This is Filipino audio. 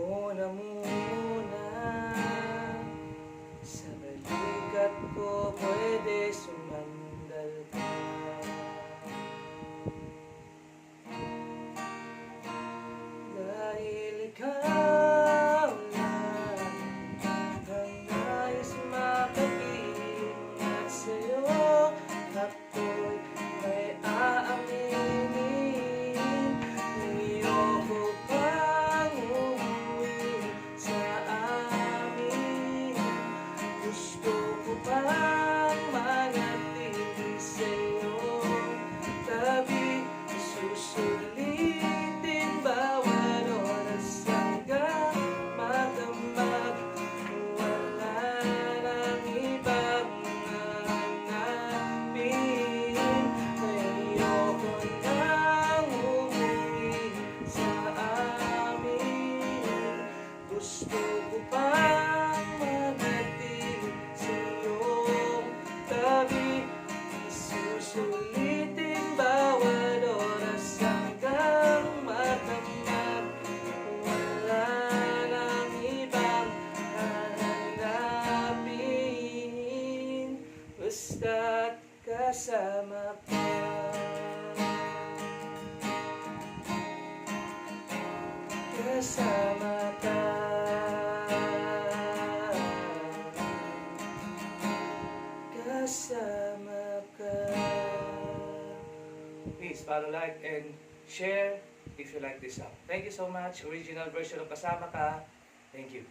ko na muna. Sa balikat ko pwede sumandal ka. Dahil ikaw lang ang nais makapiling, at sa'yo ako'y may aaminin. Ayoko pang umuwi sa amin, gusto ko pang manatili sa'yo tabi. Susulitin bawat oras hanggang magdamag, wala nang ibang hanapin. Ayoko nang umuwi sa amin, gusto ko pang manatili sa iyong tabi. Susulitin bawat oras hanggang magdamag, wala nang ibang hahanapin, basta't kasama ka. Kasama ka. Kasama ka. Please follow, like, and share if you like this song. Thank you so much. Original version of Kasama Ka. Thank you.